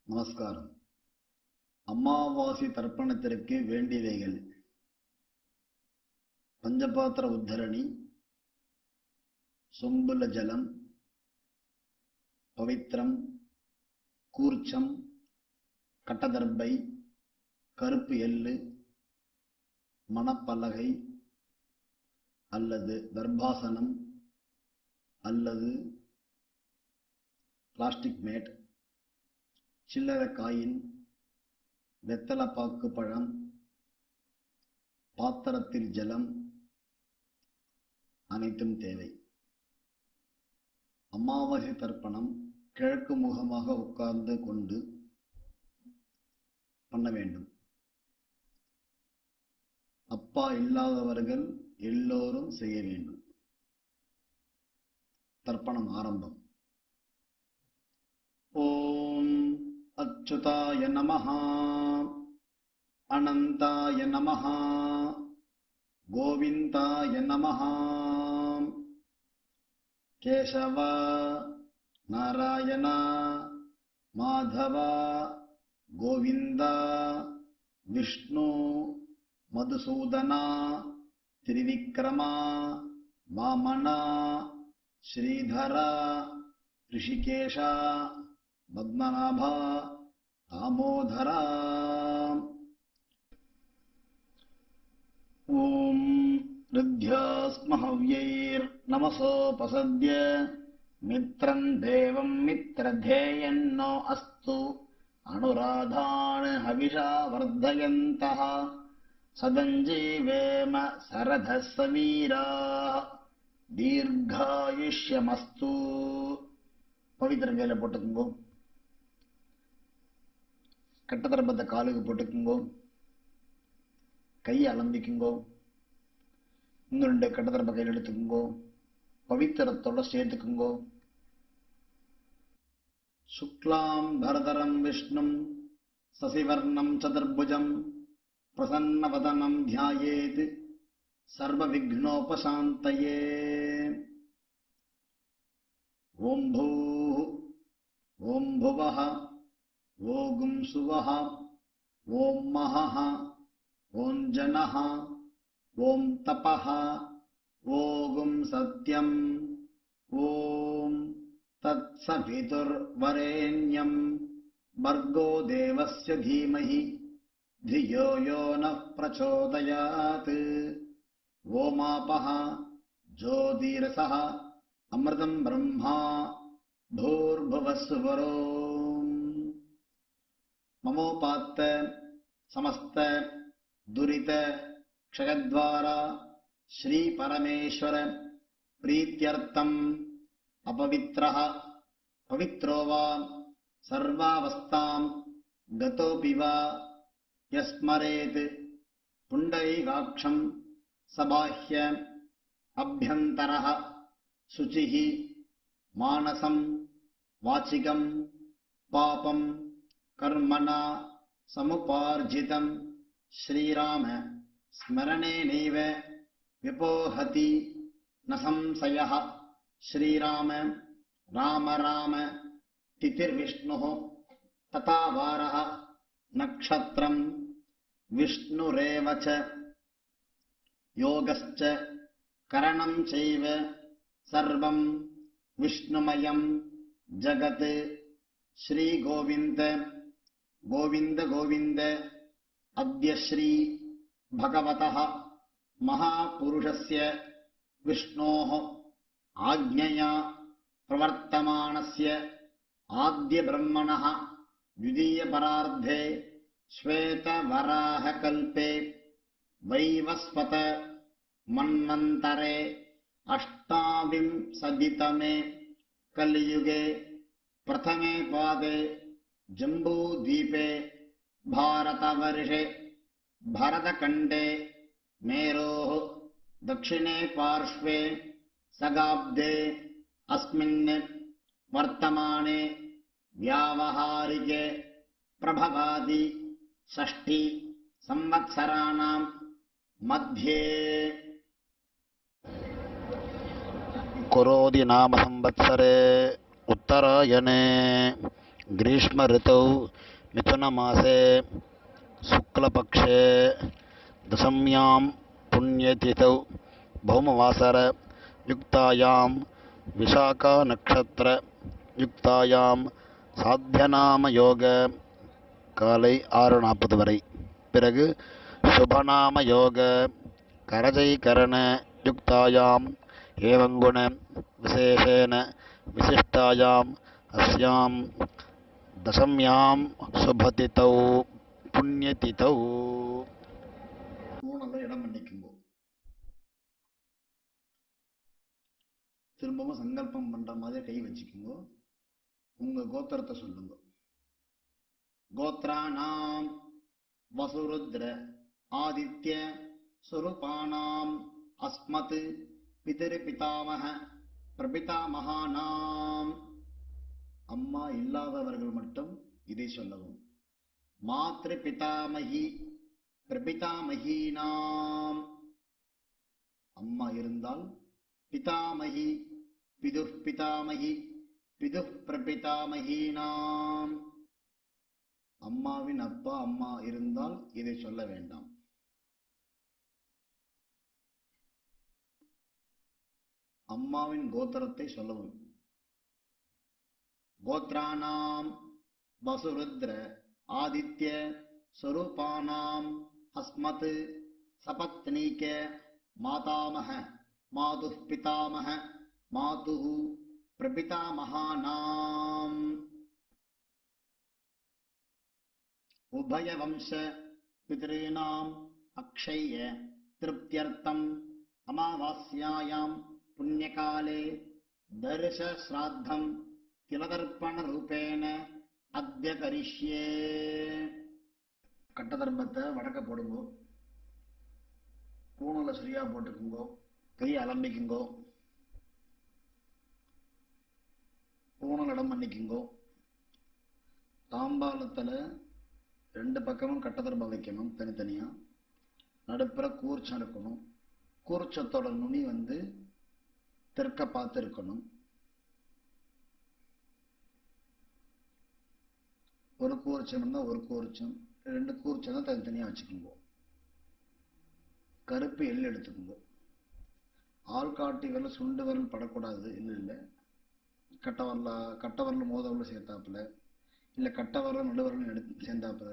நமஸ்காரம். அமாவாசை தர்ப்பணத்திற்கு வேண்டியவைகள்: பஞ்சபாத்திர உத்தரணி, சொம்புல ஜலம், பவித்திரம், கூர்ச்சம், கட்டதர்பை, கருப்பு எள்ளு, மணப்பலகை அல்லது தர்பாசனம் அல்லது பிளாஸ்டிக் மேட், சில்லறை காயின், வெத்தலைப்பாக்கு பழம், பாத்திரத்தில் ஜலம் அனைத்தும் தேவை. அமாவாசை தர்ப்பணம் கிழக்கு முகமாக உட்கார்ந்து கொண்டு பண்ண வேண்டும். அப்பா இல்லாதவர்கள் எல்லோரும் செய்ய வேண்டும். தர்ப்பணம் ஆரம்பம். ஓம் அச்சுதாய நமஹ, அனந்தாய நமஹ, கோவிந்தாய நமஹ. கேசவ, நாராயண, மாதவ, கோவிந்தா, விஷ்ணு, மதுசூதனா, திரிவிக்ரமா, வாமனா, ஸ்ரீதரா, ரிஷிகேஷா, பத்மநாபா, தாமோதரா. ஓம் ருத்யாஸ்மஹவ்யைர் நமசோபசத்ய மித்ரம் தேவம் மித்ரதேயன்னோ அஸ்து அனுராதான் ஹவிஷா வர்தயந்தः சதஞ்சீவேம சரதः சவீராः தீர்காயுஷ்யமஸ்து. பவித்திர கையில போட்டுக்குங்கோ. கட்டதர்பத்தை காலுக்கு போட்டுக்குங்கோ. கையை அலம்பிக்குங்கோ. இன்னும் 2 கட்டதர்ப கையில் எடுத்துக்குங்கோ. பவித்திரத்தோட சேர்த்துக்குங்கோ. சுக்லாம் பரதரம் விஷ்ணும் சசிவர்ணம் சதுர்புஜம் பிரசன்னவதனம் தியாயேத் சர்வ விக்னோபசாந்தயே. ஓம் பூः, ஓம் புவः, ஓம் சுவः, ஓம் மஹः, ஓம் ஜனः, ஓம் தபः, ஓம் சத்யம், ஓம் தத்சவிதுர்வரேண்யம் பர்கோ தேவஸ்ய தீமஹி धियो यो नः प्रचोदयात्. ओमापः ज्योतिरसः अमृतं ब्रह्मा भूर्भुवस्सुवरो. ममोपात्त समस्त दुरित क्षयद्वारा श्री परमेश्वर प्रीत्यर्थम् अपवित्रः पवित्रो वा सर्वावस्थां गतोऽपि वा यस्मरेत् पुण्डरीकाक्षं सबाह्य अभ्यन्तरः शुचिः मानसं वाचिकं पापं कर्मणा समुपार्जितं श्रीराम स्मरणेनैव विपोहति न संशयः. श्रीराम राम राम तिथिर्विष्णुः तथा वारः नक्षत्रं विष्णुरेव च योगश्च करणं चैव सर्वं विष्णुमयं जगत्. श्री गोविंद गोविंद गोविंद अद्य श्री भगवतः महापुरुषस्य विष्णोः आज्ञया प्रवर्तमानस्य आद्य ब्रह्मणः द्वितीय परार्धे श्वेतवराहकल्पे वैवस्वत मन्वन्तरे अष्टाविंशतितमे कलियुगे प्रथमे पादे जम्बूद्वीपे भारतवर्षे भरतखण्डे मेरोः दक्षिणे पार्श्वे सगाब्दे अस्मिन् वर्तमाने व्यावहारिके प्रभवादि षष्ठी संवत्सराणां मध्ये कुरोदि नाम संवत्सरे उत्तरायणे ग्रीष्म ऋतौ मिथुनमासे शुक्लपक्षे दशम्यां पुण्यतिथौ भौमवासरयुक्तायां विशाखानक्षत्रयुक्तायां साध्यनामयोग காலை 6:40 வரை. பிறகு சுபநாமயோக கரஜைகரண யுக்தாயாம் ஏவங்குண விசேஷேன விசிஷ்டாயாம் அஸ்யாம் தசம்யாம் சுபதிதௌ புண்ணியதிதௌ. மூணுல இடம் பண்ணிக்கும்போ திரும்பவும் சங்கல்பம் பண்ற மாதிரி கை வச்சுக்குங்கோ. உங்க கோத்திரத்தை சொல்லுங்க. கோத்ராணாம் வசுருத்ர ஆதித்ய சுரூபானாம் அஸ்மத் பிதரு பிதாமக பிரபிதாமகானாம். அம்மா இல்லாதவர்கள் மட்டும் இதை சொல்லவும். மாத்ரு பிதாமகி பிரபிதாமகீனாம். அம்மா இருந்தால் பிதாமகி பிதுர் பிதாமகி பிதுர் பிரபிதாமகீனாம். அம்மாவின் அப்பா அம்மா இருந்தால் இதை சொல்ல வேண்டாம். அம்மாவின் கோத்திரத்தை சொல்லவும். கோத்ராணாம் வசுருத்ர ஆதித்ய ஸ்வரூபானாம் அஸ்மத் சபத்னீக மாதாமக மாதுः பிதாமக மாதுः பிரபிதாமகானாம். உபயவம்ச பிதॄணாம் அக்ஷய திருப்தியர்த்தம் அமாவாஸ்யாயாம் புண்ணியகாலே தர்ஷ ஸ்ராத்தம் திலதர்ப்பண ரூபேண அத்ய கரிஷ்யே. கட்ட தர்மத்தை வடக்க போடுங்கோ. பூணூல சரியா போட்டுக்குங்கோ. கையை அலம்பிக்குங்கோ. பூணூல் இடம் பண்ணிக்குங்கோ. தாம்பாளத்துல 2 பக்கமும் கட்ட தர்மம் வைக்கணும் தனித்தனியா. நடுப்புற கூர்ச்சம் இருக்கணும். கூர்ச்சத்தோட நுனி தெற்க பார்த்து இருக்கணும். ஒரு கூர்ச்சம் இருந்தா ஒரு கூர்ச்சம், 2 கூர்ச்சம் தான் தனித்தனியா வச்சுக்கோங்க. கருப்பு எள்ளு எடுத்துக்கோங்க. ஆள்காட்டி விரல் சுண்டு விரல் படக்கூடாது. இல்லை கட்டவரல மோதவரல சேர்த்தாப்புல, இல்லை கட்டவரல நடுவரல் சேர்ந்தாப்புல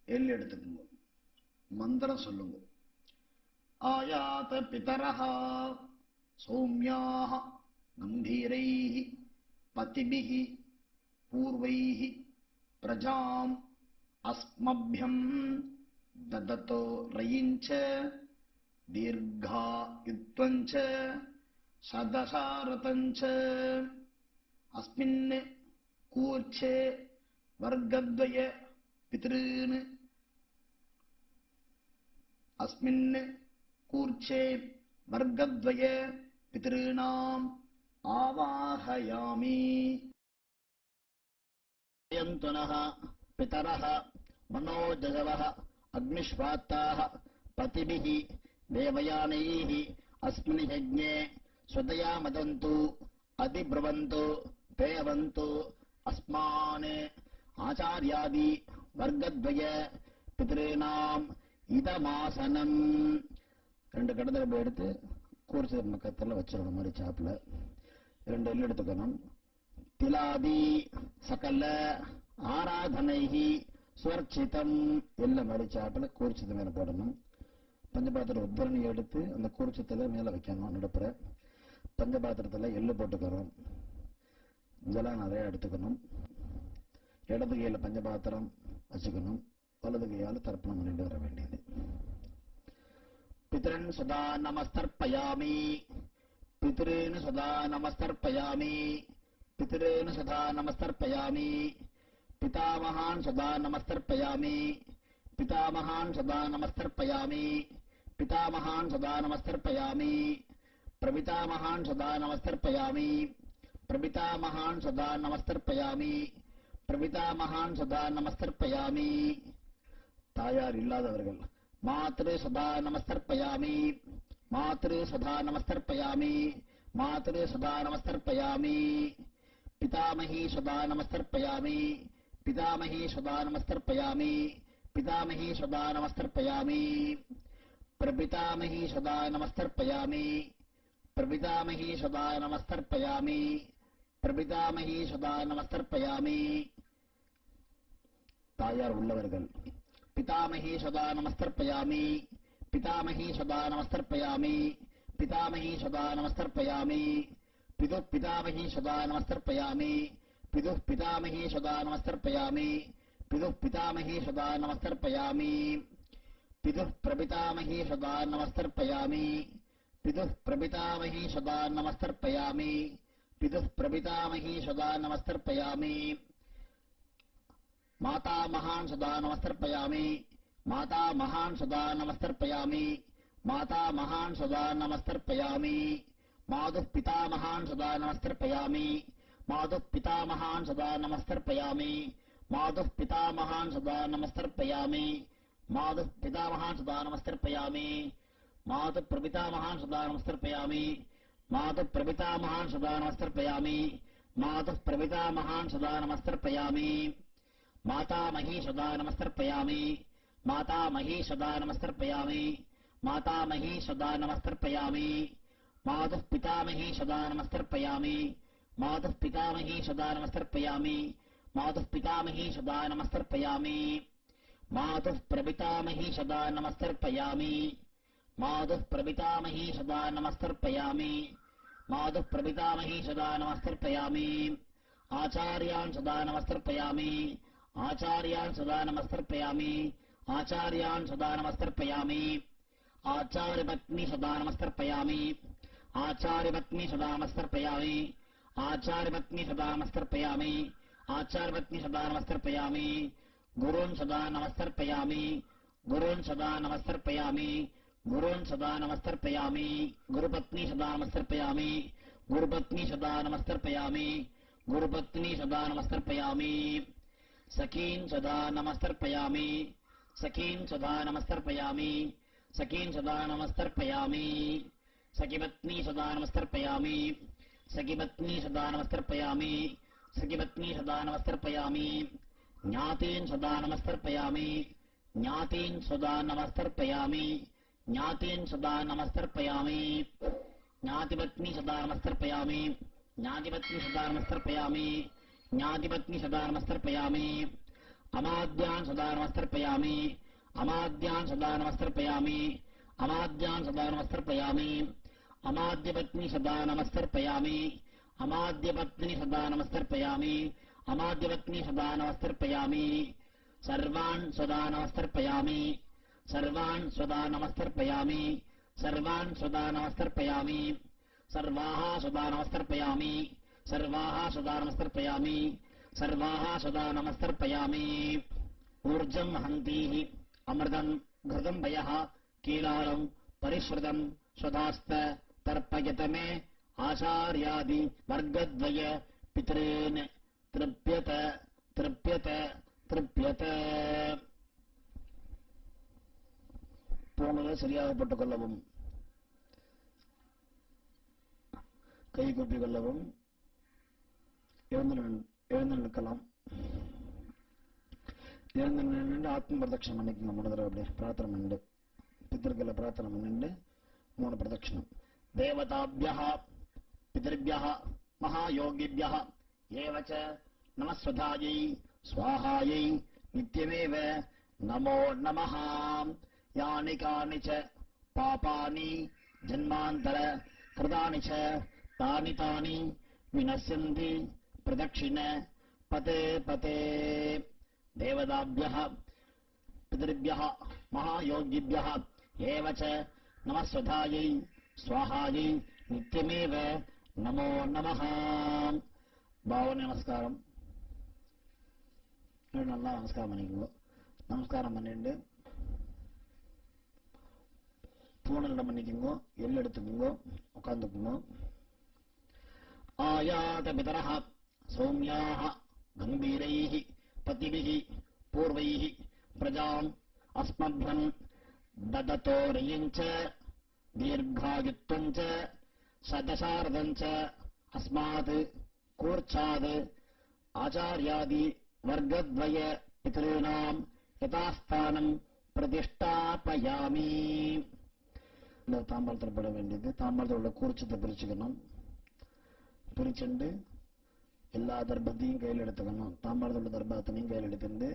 எள்ளு எடுத்துக்கோங்க. மந்திரம் சொல்லுங்க. ஆயாத பிதரஹ சௌமியாஹ கம்பீரைஹ பதிபிஹ பூர்வைஹ பிரஜாம் அஸ்மப்யம் தததோ ரயிஞ்ச தீர்காயுத்வஞ்ச சதசாரதஞ்ச அஸ்மின் கூர்ச்சே வர்க்கத்வய பித்ருன் அஸ்மின் கூர்ச்சே வர்க்கத்வய பித்ருணாம் ஆவாஹயாமி. யந்துனஹ பிதரஹ மனோஜகவஹ அக்னிஷ்வாத்தாஹ பதிபிஹ தேவயானைஹ அஸ்மின் யஜ்ஞே ஸ்வதயா மதந்து அதிப்ருவந்து தேவந்து அஸ்மான் ஆச்சார்யாதி வர்க்கத்வய பித்ருணாம் இதமாசனம். 2 கடத்தரப்பு எடுத்து கூர்ச்ச பக்கத்தில் வச்சிடணும். மாதிரி சாப்பில் 2 எள்ளு எடுத்துக்கணும். திலாதி சகல ஆராதனைஹி ஸ்வர்ச்சிதம் எல்ல மாதிரி சாப்பில் கூர்ச்சத்து மேலே போடணும். பஞ்சபாத்திர உத்தரணி எடுத்து அந்த கூர்ச்சத்தில் மேலே வைக்கணும். நடுப்புற பஞ்சபாத்திரத்தில் எள்ளு போட்டுக்கிறோம். ஜலம் நிறையா எடுத்துக்கணும். இடது கையில் பஞ்சபாத்திரம் வச்சுக்கணும். வலது கையால் தர்ப்பணம் பண்ணிட்டு வர வேண்டியது. பித்ரன் சதா நமஸ்தர்ப்பயாமி பித்ருன் சதா நமஸ்தர்ப்பயாமி பித்ருன் சதா நமஸ்தர்ப்பயாமி பிதாமகான் சதா நமஸ்தர்ப்பயாமி பிதாமகான் சதா நமஸ்தர்ப்பயாமி பிதாமகான் சதா நமஸ்தர்ப்பயாமி பிரபிதாமகான் சதா நமஸ்தர்ப்பயாமி பிரபிதாமகான் சதா நமஸ்தர்ப்பயாமி பிரபிதாமகான் சதா நமஸ்தர்ப்பயாமி. தாயார் இல்லாதவர்கள் மாத்ரு சதா நமஸ்தர்ப்பயாமி மாத்ரு சதா நமஸ்தர்ப்பயாமி மாத்ரு சதா நமஸ்தர்ப்பயாமி पितामही सदा नमस्तर्पयामि पितामही सदा नमस्तर्पयामि पितामही सदा नमस्तर्पयामि प्रपितामही सदा नमस्तर्पयामि प्रपितामही सदा नमस्तर्पयामि प्रपितामही सदा नमस्तर्पयामि தாயார் உள்ளவர்கள் பிதாமஹி சதா நமஸ்தர்ப்பயாமி பிதாமஹி சதா நமஸ்தர்ப்பயாமி பிதாமஹி சதா நமஸ்தர்ப்பயாமி பிது பிதாமஹி சதா நமஸ்தர்ப்பயாமி பிது பிதாமஹி சதா நமஸ்தர்ப்பயாமி பிது பிதாமஹி சதா நமஸ்தர்ப்பயாமி பிது பிரபிதாமஹி சதா நமஸ்தர்ப்பயாமி பிது பிரபிதாமஹி சதா நமஸ்தர்ப்பயாமி பிது பிரபிதாமஹி சதா நமஸ்தர்ப்பயாமி माता महान सदा नमस्तर्पयामि माता महान सदा नमस्तर्पयामि माता महान सदा नमस्तर्पयामि मातुः पिता महान सदा नमस्तर्पयामि मातुः पिता महान सदा नमस्तर्पयामि मातुः पिता महान सदा नमस्तर्पयामि मातुः पिता महान सदा नमस्तर्पयामि मातुः प्रपिता महान सदा नमस्तर्पयामि मातुः प्रपिता महान सदा नमस्तर्पयामि मातुः प्रपिता महान सदा नमस्तर्पयामि माता मही सदा नमस्तर्पयामि माता मही सदा नमस्तर्पयामि माता मही सदा नमस्तर्पयामि मातुः पितामही सदा नमस्तर्पयामि मातुः पितामही सदा नमस्तर्पयामि मातुः पितामही सदा नमस्तर्पयामि मातुः प्रपितामही सदा नमस्तर्पयामि मातुः प्रपितामही सदा नमस्तर्पयामि मातुः प्रपितामही सदा नमस्तर्पयामि आचार्यान् सदा नमस्तर्पयामि आचार्यान् सदा नमस्तर्पयामि आचार्यान् सदा नमस्तर्पयामि आचार्यपत्नी सदा नमस्तर्पयामि आचार्यपत्नी सदा नमस्तर्पयामि आचार्यपत्नी सदा नमस्तर्पयामि आचार्यपत्नी सदा नमस्तर्पयामि गुरून् सदा नमस्तर्पयामि गुरून् सदा नमस्तर्पयामि गुरून् सदा नमस्तर्पयामि गुरुपत्नी सदा नमस्तर्पयामि गुरुपत्नी सदा नमस्तर्पयामि गुरुपत्नी सदा नमस्तर्पयामि सखीन् सदा नमस्तर्पयामि सखीन् सदा नमस्तर्पयामि सखीन् सदा नमस्तर्पयामि सखिपत्नी सदा नमस्तर्पयामि सखिपत्नी सदा नमस्तर्पयामि सखिपत्नी सदा नमस्तर्पयामि ज्ञातीन् सदा नमस्तर्पयामि ज्ञातीन् सदा नमस्तर्पयामि ज्ञातीन् सदा नमस्तर्पयामि ज्ञातिपत्नी सदा नमस्तर्पयामि ज्ञातिपत्नी सदा नमस्तर्पयामि ज्ञातिपत्नी सदा नमस्तर्पयामि अमाद्यान् सदा नमस्तर्पयामि अमाद्यान् सदा नमस्तर्पयामि अमाद्यान् सदा नमस्तर्पयामि अमाद्यपत्नी सदा नमस्तर्पयामि अमाद्यपत्नी सदा नमस्तर्पयामि अमाद्यपत्नी सदा नमस्तर्पयामि सर्वान् सदा नमस्तर्पयामि सर्वान् सदा नमस्तर्पयामि सर्वान् सदा नमस्तर्पयामि सर्वाः सदा नमस्तर्पयामि सर्वाः सदा नमस्तर्पयामि सर्वाः सदा नमस्तर्पयामि ऊर्जं हन्तीः अमृतं घृतं वयः कीलालं परिश्रुतं स्वधास्त तर्पयत मे आचार्यादि वर्गद्वय पितॄन् तृप्यत तृप्यत तृप्यत பூங்குழல் சரியாக போட்டுக் கொள்ளவும் கை கூப்பிக் கொள்ளவும் எழுந்து நிற்கலாம் எழுந்து நின்று ஆத்ம பிரதட்சணம் பண்ணிக்கோங்க 3 தடவை அப்படியே பிரார்த்தனை பண்ணிட்டு பித்திருக்களை பிரார்த்தனை பண்ணிட்டு 3 பிரதட்சணம் தேவதாபியः பிதர்பியः மகாயோகிபியः ஏவச்ச நமஸ்வதாயை ஸ்வாஹாயை நித்யமேவ நமோ நமः यानि कानि च पापानि जन्मान्तर कृतानि च तानि तानि विनश्यन्ति प्रदक्षिण पते पते देवताभ्यः पितृभ्यः महायोगिभ्यः एव च नमस्वधायै स्वाहायै नित्यमेव नमो नमः भावने நமஸ்காரம் நல்லா நமஸ்காரம் பண்ணிக்கோங்க நமஸ்காரம் பண்ணிட்டு பூனலிடம் பண்ணிக்கோங்க எல் எடுத்துக்கோங்க உட்காந்துக்குங்க ஆயாத பிதரஹ சௌமியாஹ கம்பீரைஹ பதிபிஹ பூர்வைஹ பிரஜாம் அஸ்மப்யம் தததோ ரியஞ்ச தீர்காயுத்வஞ்ச சதசாரதஞ்ச அஸ்மாத் கூர்ச்சாத் ஆச்சாரியாதி வர்க்கத்வய பித்ருணாம் யதாஸ்தானம் பிரதிஷ்டாபயாமி. இந்த தாம்பாளத்தில் பட வேண்டியது. தாம்பாளத்தில் உள்ள கூர்ச்சத்தை பிரிச்சுக்கணும். பிரிச்சுண்டு எல்லா தர்பத்தையும் கையில் எடுத்துக்கணும். தாம்பாளத்தில் உள்ள தர்பத்தையும் கையில் எடுத்துட்டு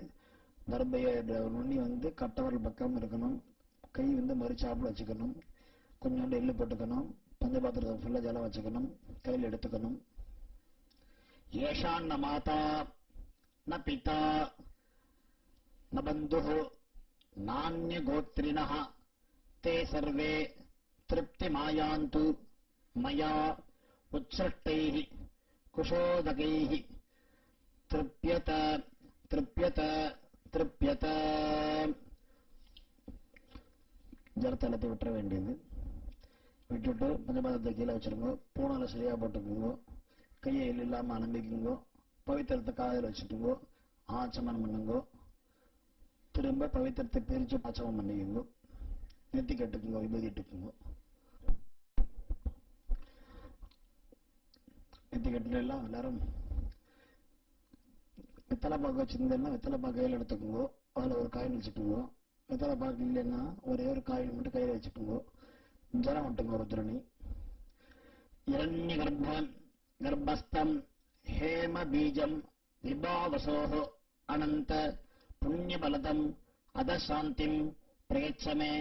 தர்பைய நுண்ணி கட்டவரல் பக்கம் இருக்கணும். கை மறுச்சாப்புல வச்சுக்கணும். கொஞ்சோண்டு எள்ளு போட்டுக்கணும். பஞ்சபாத்திரத்தை ஃபுல்லா ஜலம் வச்சுக்கணும். கையில் எடுத்துக்கணும். ஏஷான் ந மாதா ந பிதா ந பந்து நானிய கோத்ரிண தே சர்வே திருப்தி மாயாந்து மயா உத்ஸ்ருஷ்டைः குஷோதகைः திருப்யத திருப்யத திருப்யத. ஜலத்தை எல்லாத்தையும் விட்டுற வேண்டியது. விட்டுட்டு பஞ்சபாதத்தை கீழே வச்சிருங்க. பூனால சரியா போட்டுக்குங்க. கையை இல்லாம அனுப்பிக்குங்கோ. பவித்திரத்தை காலையில் வச்சுட்டுங்கோ. ஆச்சமனம் பண்ணுங்கோ. திரும்ப பவித்திரத்தை பிரிச்சு ஆச்சமம் பண்ணிக்குங்கோ. நெத்தி கட்டுக்குங்கோ. விபூதிட்டுக்குங்கோ. நெத்தி கட்டுல எல்லாம் எல்லாரும் வெத்தலை பாக்கு வச்சிருந்தேன்னா வெத்தலை பாக்கு கையில் எடுத்துக்குங்கோ. அதில் ஒரு காயின் வச்சுக்குங்கோ. வெத்தலை பாக்கு இல்லைன்னா ஒரே ஒரு காயின் மட்டும் கையில் வச்சுக்குங்கோ. ஜலம் விட்டுங்க ஒரு திருணி. இரண்ய கர்ப்பஸ்தம் ஹேம பீஜம் விபாவசோஹ அனந்த புண்ணியபலதம் அதசாந்திம் பிரயச்சமே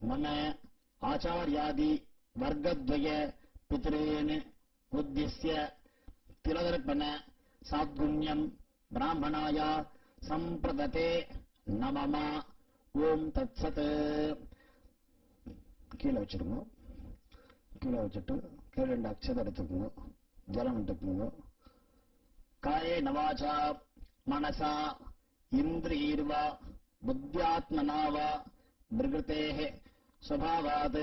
மம ஆச்சாரியாதி வர்க்கத்வய பித்ரேன் உத்திஸ்ய திலதர்ப்பண சாத்குண்யம் பிராமணாய சம்பிரததே நமமா. ஓம் தத்சத். கீழே வச்சிருங்க. கீழே வச்சுட்டு கீழே 2 அக்ஷதை எடுத்துக்குங்க. ஜலம் விட்டுக்குங்க. காயே நவாச்சா மனசா இந்திரியர்வா புத்தியாத்மனாவா பிரகிருதேஹ ஸ்வபாவாத்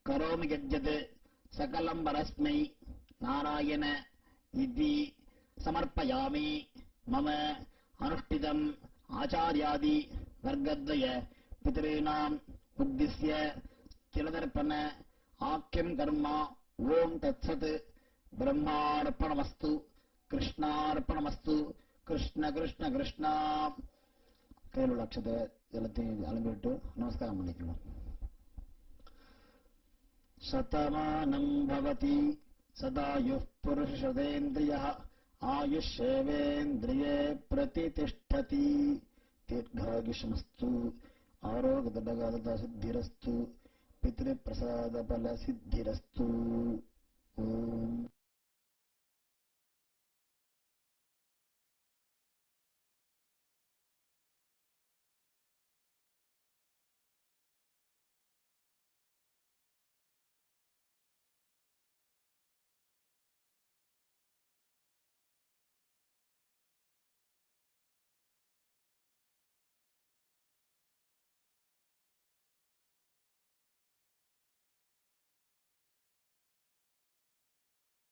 கரோமி யஜ்ஜத் சகலம் பரஸ்மை நாராயண இதி சமர்ப்பயாமி. மம அனுஷ்டிதம் ஆச்சாரியாதி வர்க்கத்வய பித்ருணாம் உத்திஸ்ய திலதர்ப்பண ஆக்கியம் கர்மா. ஓம் தத்சத். பிரம்மார்ப்பணமஸ்து. கிருஷ்ணார்ப்பணமஸ்து. கிருஷ்ண கிருஷ்ண கிருஷ்ணா. கையில் உள்ள அக்ஷதை எல்லாத்தையும் அலம்பிட்டு நமஸ்காரம் பண்ணிக்கணும். சதமானம் பவதி சதாயுः புருஷசதேந்திரியः ஆயுஷ்யேவேந்திரியே பிரதிதிஷ்டதி. தீர்காயுஷ்மஸ்து. ஆரோக்கியதடகாததா சித்திரஸ்து. பித்ருப்பிரசாத பல சித்திரஸ்து. ஓம்.